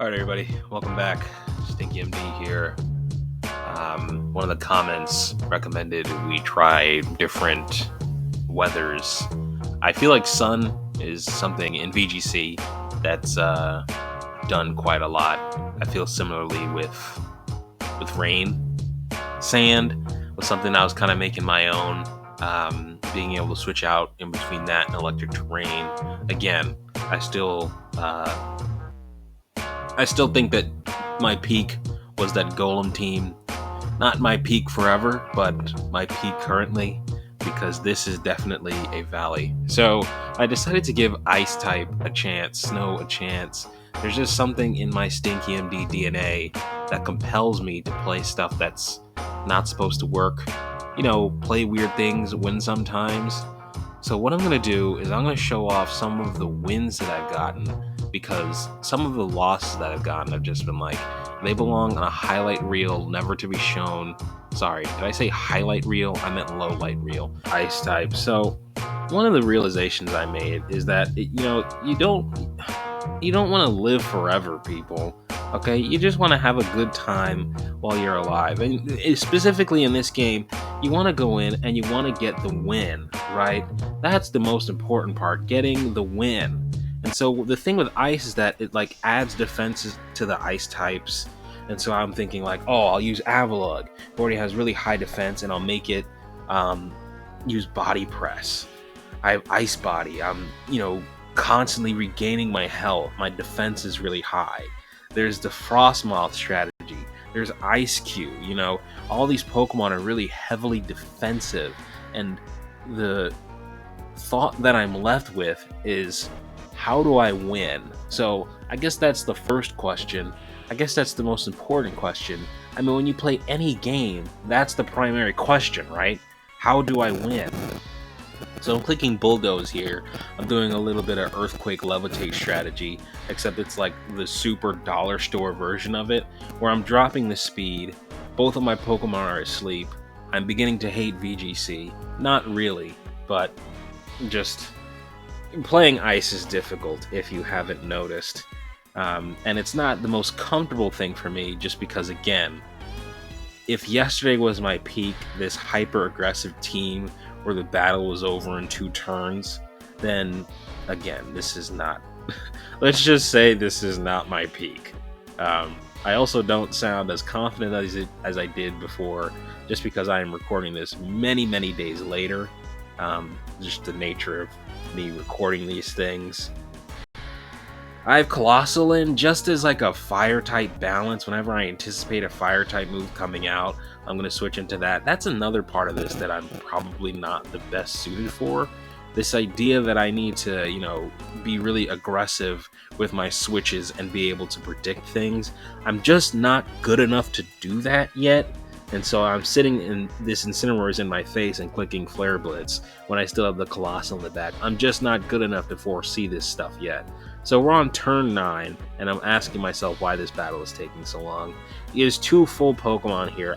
All right, everybody, welcome back. Stinky MD here. One of the comments recommended we try different weathers. I feel like sun is something in VGC that's done quite a lot. I feel similarly with rain. Sand was something I was kind of making my own. Being able to switch out in between that and electric terrain. Again, I still think that my peak was that Golem team. Not my peak forever, but my peak currently, because this is definitely a valley. So I decided to give Ice type a chance, Snow a chance. There's just something in my Stinky MD DNA that compels me to play stuff that's not supposed to work. Play weird things, win sometimes. So what I'm going to do is I'm going to show off some of the wins that I've gotten, because some of the losses that I've gotten have just been like, they belong on a highlight reel, never to be shown. Sorry, did I say highlight reel? I meant low light reel. Ice type. So one of the realizations I made is that, you don't want to live forever, people. Okay, you just want to have a good time while you're alive. And specifically in this game, you want to go in and you want to get the win, right? That's the most important part, getting the win. And so the thing with ice is that it adds defenses to the ice types. And so I'm thinking I'll use Avalugg, who already has really high defense, and I'll make it use body press. I have ice body. I'm, constantly regaining my health. My defense is really high. There's the Frostmoth strategy. There's Ice Q. All these Pokemon are really heavily defensive. And the thought that I'm left with is, how do I win? So I guess that's the first question. I guess that's the most important question. I mean, when you play any game, that's the primary question, right? How do I win? So I'm clicking Bulldoze here. I'm doing a little bit of Earthquake Levitate strategy, except it's like the super dollar store version of it, where I'm dropping the speed. Both of my Pokemon are asleep. I'm beginning to hate VGC. Not really, but just playing Ice is difficult if you haven't noticed. And it's not the most comfortable thing for me, just because, again, if yesterday was my peak, this hyper-aggressive team where the battle was over in 2 turns, then, again, this is not... let's just say this is not my peak. I also don't sound as confident as I did before, just because I am recording this many, many days later. Just the nature of me recording these things. I have Colossal in just as a fire type balance. Whenever I anticipate a fire type move coming out, I'm going to switch into that. That's another part of this that I'm probably not the best suited for. This idea that I need to, be really aggressive with my switches and be able to predict things. I'm just not good enough to do that yet. And so I'm sitting in this Incineroar's in my face and clicking Flare Blitz when I still have the Colossal in the back. I'm just not good enough to foresee this stuff yet. So we're on turn 9, and I'm asking myself why this battle is taking so long. He has 2 full Pokemon here.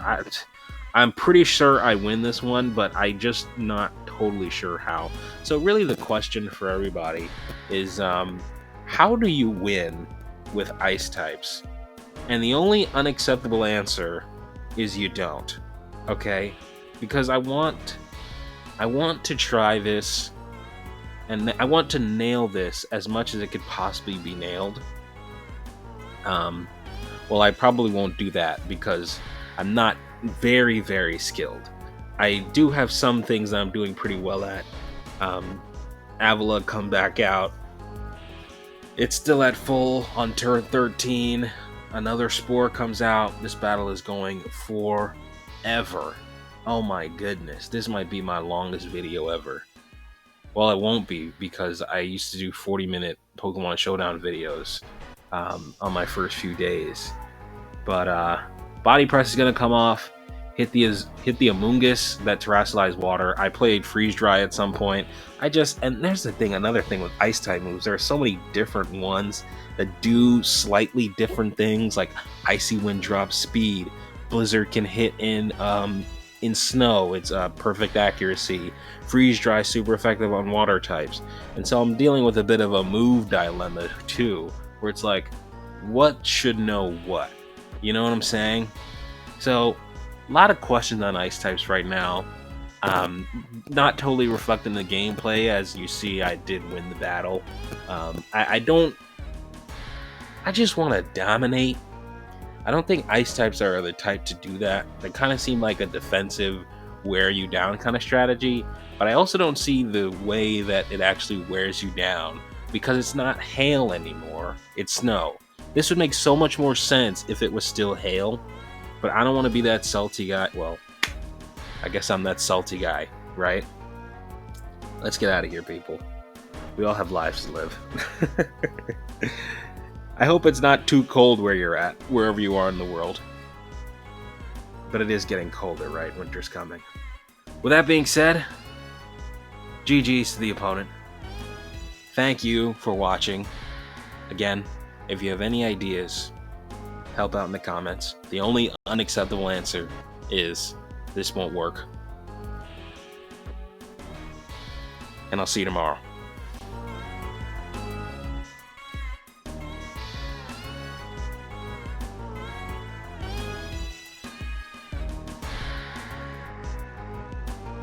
I'm pretty sure I win this one, but I'm just not totally sure how. So really the question for everybody is, how do you win with Ice types? And the only unacceptable answer is you don't. Okay? Because I want to try this, and I want to nail this as much as it could possibly be nailed. Well, I probably won't do that because I'm not very, very skilled. I do have some things that I'm doing pretty well at. Avalugg come back out. It's still at full on turn 13. Another Spore comes out. This battle is going forever. Oh my goodness. This might be my longest video ever. Well, it won't be, because I used to do 40-minute Pokemon Showdown videos on my first few days. But Body Press is going to come off. Hit the Amoonguss that terrestrialized water. I played Freeze Dry at some point. And there's another thing with Ice type moves. There are so many different ones that do slightly different things, like Icy Wind drop speed. Blizzard can hit in snow. It's perfect accuracy. Freeze Dry super effective on water types. And so I'm dealing with a bit of a move dilemma too, where it's like, what should know what. You know what I'm saying? So, a lot of questions on ice types right now. Not totally reflecting the gameplay. As you see, I did win the battle. I don't. I just want to dominate. I don't think ice types are the type to do that. They kind of seem like a defensive, wear you down kind of strategy. But I also don't see the way that it actually wears you down, because it's not hail anymore. It's snow. This would make so much more sense if it was still hail. But I don't want to be that salty guy. Well, I guess I'm that salty guy, right? Let's get out of here, people. We all have lives to live. I hope it's not too cold where you're at, wherever you are in the world. But it is getting colder, right? Winter's coming. With that being said, GG's to the opponent. Thank you for watching. Again, if you have any ideas, help out in the comments. The only unacceptable answer is this won't work. And I'll see you tomorrow.